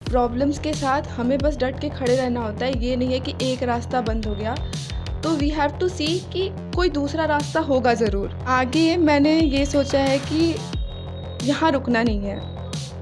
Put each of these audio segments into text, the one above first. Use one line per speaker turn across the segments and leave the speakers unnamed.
Problems के साथ हमें बस डट के खड़े रहना होता है। ये नहीं है कि एक रास्ता बंद हो गया तो वी हैव टू सी कि कोई दूसरा रास्ता होगा ज़रूर। आगे मैंने ये सोचा है कि यहाँ रुकना नहीं है,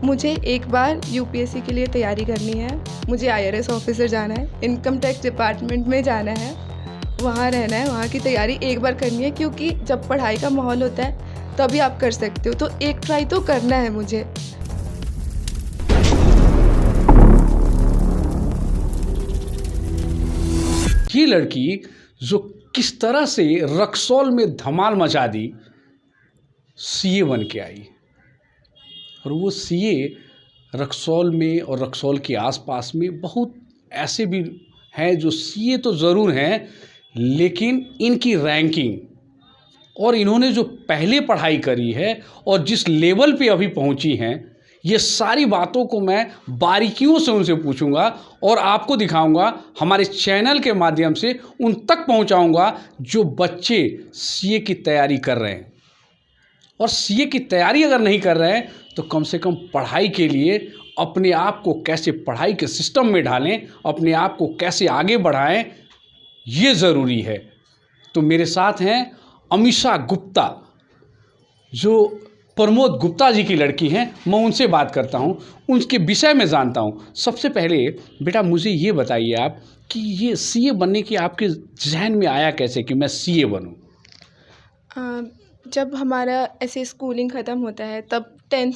मुझे एक बार यूपीएससी के लिए तैयारी करनी है, मुझे आईआरएस ऑफिसर जाना है, इनकम टैक्स डिपार्टमेंट में जाना है, वहाँ रहना है, वहाँ की तैयारी एक बार करनी है। क्योंकि जब पढ़ाई का माहौल होता है तभी आप कर सकते हो, तो एक ट्राई तो करना है मुझे।
ये लड़की जो किस तरह से रक्सौल में धमाल मचा दी, सीए बन के आई। और वो सीए रक्सौल में और रक्सौल के आसपास में बहुत ऐसे भी हैं जो सीए तो ज़रूर हैं, लेकिन इनकी रैंकिंग और इन्होंने जो पहले पढ़ाई करी है और जिस लेवल पे अभी पहुंची हैं, ये सारी बातों को मैं बारीकियों से उनसे पूछूंगा और आपको दिखाऊंगा, हमारे चैनल के माध्यम से उन तक पहुंचाऊंगा जो बच्चे सीए की तैयारी कर रहे हैं। और सीए की तैयारी अगर नहीं कर रहे हैं तो कम से कम पढ़ाई के लिए अपने आप को कैसे पढ़ाई के सिस्टम में ढालें, अपने आप को कैसे आगे बढ़ाएं, ये ज़रूरी है। तो मेरे साथ हैं अमीषा गुप्ता, जो प्रमोद गुप्ता जी की लड़की हैं। मैं उनसे बात करता हूं, उनके विषय में जानता हूं। सबसे पहले बेटा मुझे ये बताइए आप कि ये सीए बनने की आपके जहन में आया कैसे कि मैं सीए बनूं?
जब हमारा ऐसे स्कूलिंग ख़त्म होता है तब टेंथ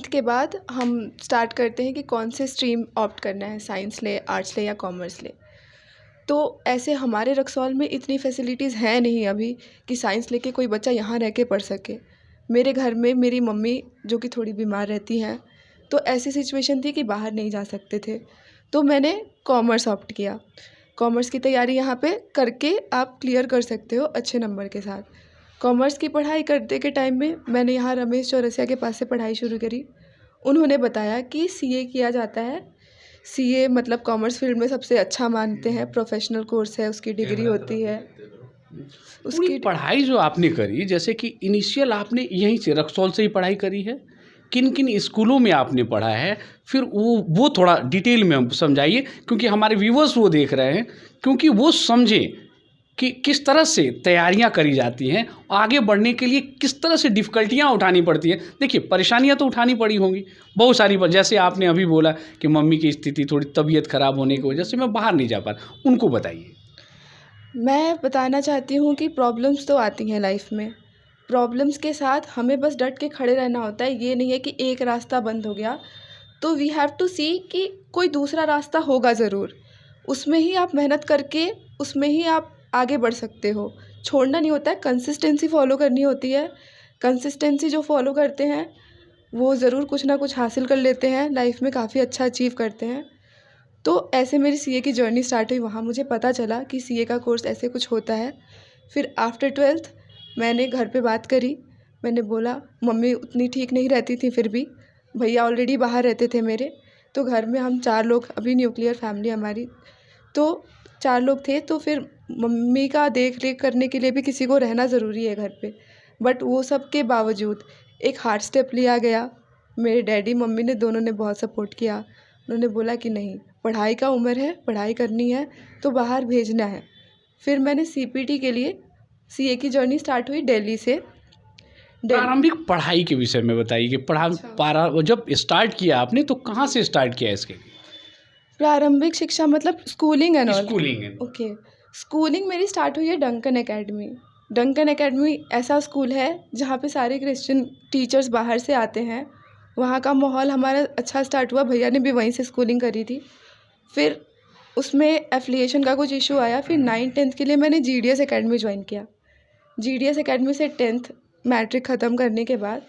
के बाद हम स्टार्ट करते हैं कि कौन से स्ट्रीम ऑप्ट करना है, साइंस ले, आर्ट्स ले या कॉमर्स ले। तो ऐसे हमारे रक्सौल में इतनी फैसिलिटीज़ हैं नहीं अभी कि साइंस लेके कोई बच्चा यहाँ रह के पढ़ सके। मेरे घर में मेरी मम्मी जो कि थोड़ी बीमार रहती हैं, तो ऐसी सिचुएशन थी कि बाहर नहीं जा सकते थे, तो मैंने कॉमर्स ऑप्ट किया। कॉमर्स की तैयारी यहाँ पे करके आप क्लियर कर सकते हो अच्छे नंबर के साथ। कॉमर्स की पढ़ाई करते के टाइम में मैंने यहाँ रमेश चौरसिया के पास से पढ़ाई शुरू करी। उन्होंने बताया कि सीए किया जाता है, सीए मतलब कॉमर्स फील्ड में सबसे अच्छा मानते हैं, प्रोफेशनल कोर्स है, उसकी डिग्री होती है।
पूरी पढ़ाई जो आपने करी, जैसे कि इनिशियल आपने यहीं से रक्सौल से ही पढ़ाई करी है, किन किन स्कूलों में आपने पढ़ा है, फिर वो थोड़ा डिटेल में हम समझाइए, क्योंकि हमारे व्यूवर्स वो देख रहे हैं, क्योंकि वो समझें कि किस तरह से तैयारियां करी जाती हैं, आगे बढ़ने के लिए किस तरह से डिफ़िकल्टियां उठानी पड़ती हैं। देखिए परेशानियां तो उठानी पड़ी होंगी बहुत सारी, जैसे आपने अभी बोला कि मम्मी की स्थिति थोड़ी तबीयत ख़राब होने की वजह से मैं बाहर नहीं जा पा रहा, उनको बताइए।
मैं बताना चाहती हूँ कि प्रॉब्लम्स तो आती हैं लाइफ में, प्रॉब्लम्स के साथ हमें बस डट के खड़े रहना होता है। ये नहीं है कि एक रास्ता बंद हो गया तो वी हैव टू सी कि कोई दूसरा रास्ता होगा ज़रूर, उसमें ही आप मेहनत करके उसमें ही आप आगे बढ़ सकते हो। छोड़ना नहीं होता है, कंसिस्टेंसी फॉलो करनी होती है। कंसिस्टेंसी जो फॉलो करते हैं वो ज़रूर कुछ ना कुछ हासिल कर लेते हैं, लाइफ में काफ़ी अच्छा अचीव करते हैं। तो ऐसे मेरी सीए की जर्नी स्टार्ट हुई, वहाँ मुझे पता चला कि सीए का कोर्स ऐसे कुछ होता है। फिर आफ्टर 12th मैंने घर पे बात करी, मैंने बोला, मम्मी उतनी ठीक नहीं रहती थी, फिर भी भैया ऑलरेडी बाहर रहते थे मेरे, तो घर में हम 4 लोग, अभी न्यूक्लियर फैमिली हमारी, तो 4 लोग थे। तो फिर मम्मी का देख रेख करने के लिए भी किसी को रहना ज़रूरी है घर पे। बट वो सब के बावजूद एक हार्ड स्टेप लिया गया। मेरे डैडी मम्मी ने दोनों ने बहुत सपोर्ट किया। उन्होंने बोला कि नहीं, पढ़ाई का उम्र है, पढ़ाई करनी है तो बाहर भेजना है। फिर मैंने सीपीटी के लिए सीए की जर्नी स्टार्ट हुई दिल्ली से।
प्रारंभिक पढ़ाई के विषय में बताइए कि जब स्टार्ट किया आपने तो कहाँ से स्टार्ट किया इसके लिए?
प्रारंभिक शिक्षा मतलब स्कूलिंग एंड ऑल?
स्कूलिंग है।
ओके, स्कूलिंग मेरी स्टार्ट हुई है डंकन एकेडमी। डंकन एकेडमी ऐसा स्कूल है जहाँ पे सारे क्रिश्चियन टीचर्स बाहर से आते हैं। वहाँ का माहौल हमारा अच्छा स्टार्ट हुआ, भैया ने भी वहीं से स्कूलिंग करी थी। फिर उसमें एफिलिएशन का कुछ इशू आया, फिर 9th-10th के लिए मैंने जीडीएस एकेडमी ज्वाइन किया। जीडीएस एकेडमी से 10th मैट्रिक ख़त्म करने के बाद,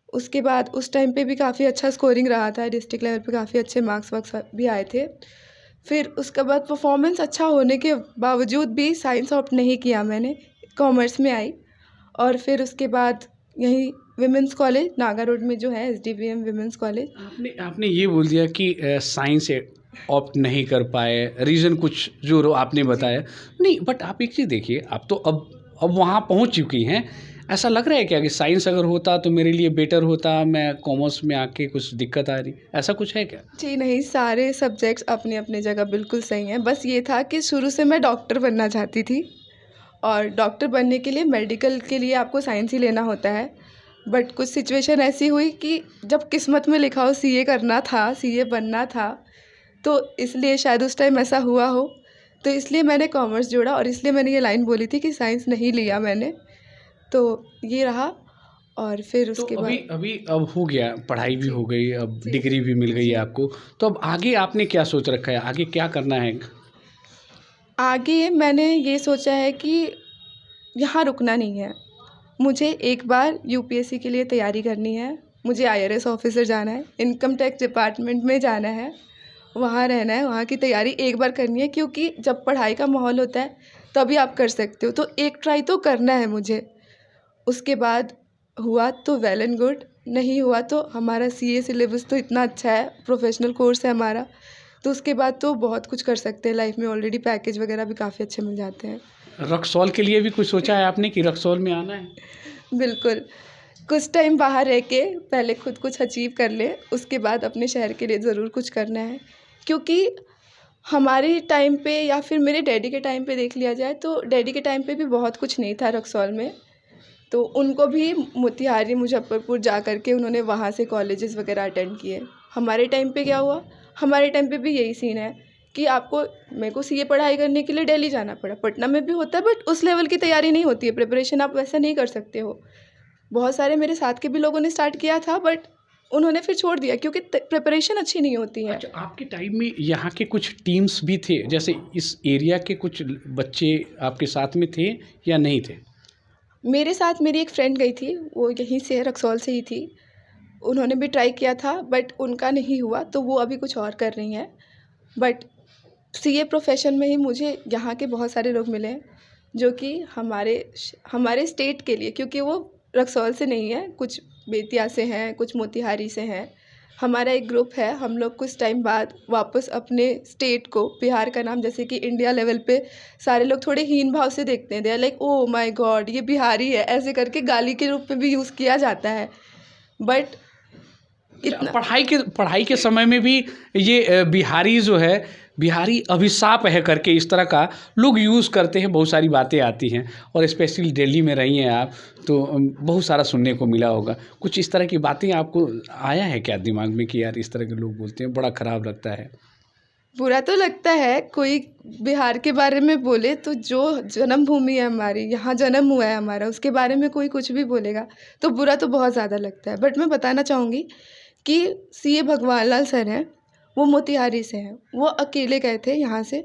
उसके बाद उस टाइम पे भी काफ़ी अच्छा स्कोरिंग रहा था, डिस्ट्रिक्ट लेवल पे काफ़ी अच्छे मार्क्स वार्क्स भी आए थे। फिर उसके बाद परफॉर्मेंस अच्छा होने के बावजूद भी साइंस ऑप्ट नहीं किया मैंने, कॉमर्स में आई। और फिर उसके बाद यहीं विमेंस कॉलेज नागा रोड में जो है एसडीवीएम विमेंस कॉलेज।
आपने ये बोल दिया कि साइंस ऑप्ट नहीं कर पाए, रीज़न कुछ जो आपने बताया नहीं, बट आप एक चीज़ देखिए, आप तो अब वहाँ पहुँच चुकी हैं। ऐसा लग रहा है क्या कि साइंस अगर होता तो मेरे लिए बेटर होता, मैं कॉमर्स में आके कुछ दिक्कत आ रही, ऐसा कुछ है क्या?
जी नहीं, सारे सब्जेक्ट्स अपनी अपनी जगह बिल्कुल सही हैं। बस ये था कि शुरू से मैं डॉक्टर बनना चाहती थी और डॉक्टर बनने के लिए मेडिकल के लिए आपको साइंस ही लेना होता है। बट कुछ सिचुएशन ऐसी हुई कि जब किस्मत में लिखा हो सीए करना था, सीए बनना था, तो इसलिए शायद उस टाइम ऐसा हुआ हो। तो इसलिए मैंने कॉमर्स जोड़ा और इसलिए मैंने ये लाइन बोली थी कि साइंस नहीं लिया मैंने। तो ये रहा और फिर
तो
उसके
अभी
बाद
अभी अब हो गया, पढ़ाई भी
जी,
हो गई, अब
जी,
डिग्री भी मिल गई है
जी।
आपको, तो अब आगे आपने क्या सोच रखा है, आगे क्या करना है?
आगे मैंने ये सोचा है कि यहाँ रुकना नहीं है। मुझे एक बार यूपीएससी के लिए तैयारी करनी है। मुझे आईआरएस ऑफिसर जाना है, इनकम टैक्स डिपार्टमेंट में जाना है, वहाँ रहना है, वहाँ की तैयारी एक बार करनी है क्योंकि जब पढ़ाई का माहौल होता है तभी आप कर सकते हो। तो एक ट्राई तो करना है मुझे। उसके बाद हुआ तो वेल एंड गुड, नहीं हुआ तो हमारा सीए सिलेबस तो इतना अच्छा है, प्रोफेशनल कोर्स है हमारा, तो उसके बाद तो बहुत कुछ कर सकते हैं लाइफ में। ऑलरेडी पैकेज वगैरह भी काफ़ी अच्छे मिल जाते हैं।
रक्सौल के लिए भी कुछ सोचा है आपने कि रक्सौल में आना है?
बिल्कुल, कुछ टाइम बाहर रह के पहले खुद कुछ अचीव कर लें, उसके बाद अपने शहर के लिए ज़रूर कुछ करना है। क्योंकि हमारे टाइम पे या फिर मेरे डैडी के टाइम पे देख लिया जाए तो डैडी के टाइम पे भी बहुत कुछ नहीं था रक्सौल में। तो उनको भी मोतिहारी, मुज़फ़्फ़रपुर जा कर के उन्होंने वहाँ से कॉलेजेस वगैरह अटेंड किए। हमारे टाइम पे क्या हुआ, हमारे टाइम पे भी यही सीन है कि आपको, मेरे को सीए पढ़ाई करने के लिए दिल्ली जाना पड़ा। पटना में भी होता है बट उस लेवल की तैयारी नहीं होती है, प्रिपरेशन आप वैसा नहीं कर सकते हो। बहुत सारे मेरे साथ के भी लोगों ने स्टार्ट किया था बट उन्होंने फिर छोड़ दिया क्योंकि प्रिपरेशन अच्छी नहीं होती है।
अच्छा, आपके टाइम में यहाँ के कुछ टीम्स भी थे, जैसे इस एरिया के कुछ बच्चे आपके साथ में थे या नहीं थे?
मेरे साथ मेरी एक फ्रेंड गई थी, वो यहीं से रक्सौल से ही थी। उन्होंने भी ट्राई किया था बट उनका नहीं हुआ तो वो अभी कुछ और कर रही हैं। बट सीए प्रोफेशन में ही मुझे यहाँ के बहुत सारे लोग मिले हैं जो कि हमारे स्टेट के लिए, क्योंकि वो रक्सौल से नहीं है, कुछ बेतिया से हैं, कुछ मोतिहारी से हैं। हमारा एक ग्रुप है, हम लोग कुछ टाइम बाद वापस अपने स्टेट को, बिहार का नाम जैसे कि इंडिया लेवल पे सारे लोग थोड़े हीन भाव से देखते हैं। They are like oh my god ये बिहारी है, ऐसे करके गाली के रूप में भी यूज़ किया जाता है। बट
अच्छा,
इतना
पढ़ाई के समय में भी ये बिहारी जो है, बिहारी अभिशाप है करके इस तरह का लोग यूज़ करते हैं, बहुत सारी बातें आती हैं, और स्पेशली दिल्ली में रही हैं आप, तो बहुत सारा सुनने को मिला होगा। कुछ इस तरह की बातें आपको आया है क्या दिमाग में कि यार इस तरह के लोग बोलते हैं, बड़ा ख़राब लगता है?
बुरा तो लगता है कोई बिहार के बारे में बोले, तो जो जन्मभूमि है हमारी, यहाँ जन्म हुआ है हमारा, उसके बारे में कोई कुछ भी बोलेगा तो बुरा तो बहुत ज़्यादा लगता है। बट मैं बताना चाहूँगी कि सीए भगवान लाल सर हैं, वो मोतिहारी से हैं। वो अकेले गए थे यहाँ से,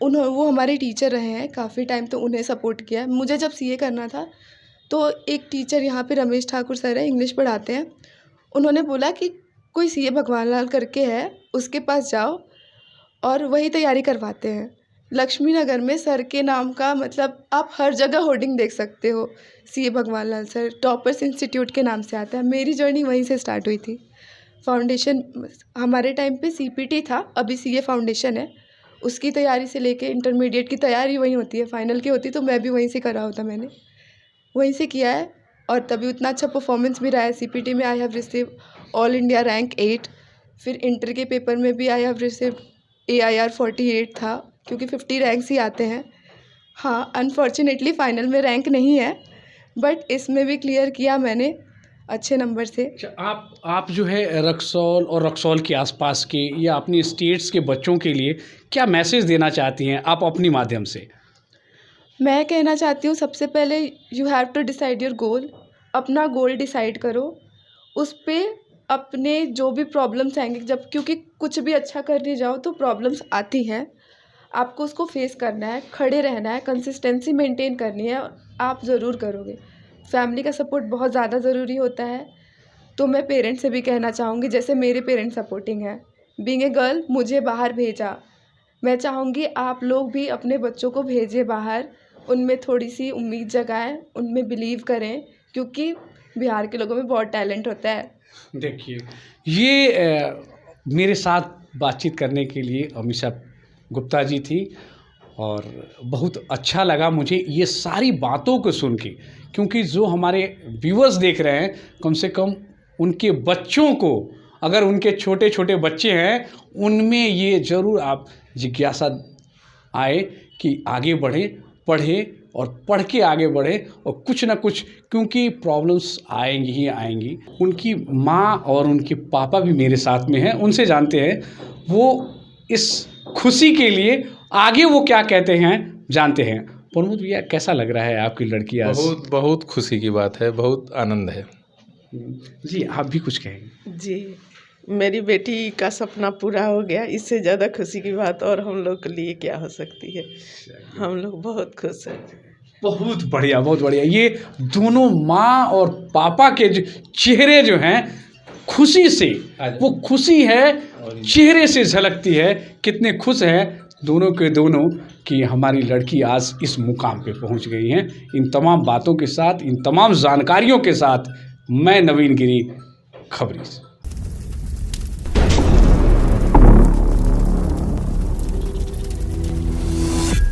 वो हमारे टीचर रहे हैं काफ़ी टाइम, तो उन्हें सपोर्ट किया है। मुझे जब सीए करना था तो एक टीचर यहाँ पे रमेश ठाकुर सर हैं, इंग्लिश पढ़ाते हैं। उन्होंने बोला कि कोई सीए भगवान लाल करके है, उसके पास जाओ और वही तैयारी करवाते हैं। लक्ष्मी नगर में सर के नाम का मतलब आप हर जगह होर्डिंग देख सकते हो, सीए भगवान लाल सर टॉपर्स इंस्टीट्यूट के नाम से आता है। मेरी जर्नी वहीं से स्टार्ट हुई थी। फाउंडेशन हमारे टाइम पे सीपीटी था, अभी सीए फाउंडेशन है। उसकी तैयारी से लेके इंटरमीडिएट की तैयारी वहीं होती है, फाइनल की होती तो मैं भी वहीं से करा होता, मैंने वहीं से किया है और तभी उतना अच्छा परफॉर्मेंस भी रहा है। सीपीटी में I have receive all India rank 8। फिर इंटर के पेपर में भी आई हैव रिसीव AIR 48 था, क्योंकि 50 रैंक्स ही आते हैं। हाँ, अनफॉर्चुनेटली फाइनल में रैंक नहीं है बट इसमें भी क्लियर किया मैंने अच्छे नंबर से।
अच्छा, आप जो है रक्सौल और रक्सौल के आसपास के या अपनी स्टेट्स के बच्चों के लिए क्या मैसेज देना चाहती हैं आप अपनी माध्यम से?
मैं कहना चाहती हूँ सबसे पहले you have to decide your goal. अपना गोल डिसाइड करो, उस पे अपने जो भी प्रॉब्लम्स आएंगे, जब क्योंकि कुछ भी अच्छा करने जाओ तो प्रॉब्लम्स आती हैं, आपको उसको फेस करना है, खड़े रहना है, कंसिस्टेंसी मेंटेन करनी है और आप ज़रूर करोगे। फैमिली का सपोर्ट बहुत ज़्यादा ज़रूरी होता है। तो मैं पेरेंट्स से भी कहना चाहूँगी, जैसे मेरे पेरेंट्स सपोर्टिंग हैं, बीइंग ए गर्ल मुझे बाहर भेजा, मैं चाहूँगी आप लोग भी अपने बच्चों को भेजें बाहर, उनमें थोड़ी सी उम्मीद जगाएं, उनमें बिलीव करें, क्योंकि बिहार के लोगों में बहुत टैलेंट होता है।
देखिए, ये मेरे साथ बातचीत करने के लिए अमीषा गुप्ता जी थी, और बहुत अच्छा लगा मुझे ये सारी बातों को सुन के, क्योंकि जो हमारे व्यूअर्स देख रहे हैं, कम से कम उनके बच्चों को, अगर उनके छोटे छोटे बच्चे हैं, उनमें ये ज़रूर आप जिज्ञासा आए कि आगे बढ़ें, पढ़ें और पढ़ के आगे बढ़ें और कुछ ना कुछ, क्योंकि प्रॉब्लम्स आएंगी ही आएंगी। उनकी माँ और उनके पापा भी मेरे साथ में हैं, उनसे जानते हैं वो इस खुशी के लिए आगे वो क्या कहते हैं, जानते हैं। प्रमोद भैया, कैसा लग रहा है आपकी लड़की आज?
बहुत बहुत खुशी की बात है, बहुत आनंद है।
जी, आप भी कुछ कहेंगे?
जी, मेरी बेटी का सपना पूरा हो गया, इससे ज़्यादा खुशी की बात और हम लोग के लिए क्या हो सकती है। हम लोग बहुत खुश हैं।
बहुत बढ़िया, बहुत बढ़िया। ये दोनों माँ और पापा के जो चेहरे जो हैं खुशी से, वो खुशी है चेहरे से झलकती है। कितने खुश हैं दोनों के दोनों कि हमारी लड़की आज इस मुकाम पे पहुंच गई हैं। इन तमाम बातों के साथ, इन तमाम जानकारियों के साथ मैं नवीन गिरी, खबरी।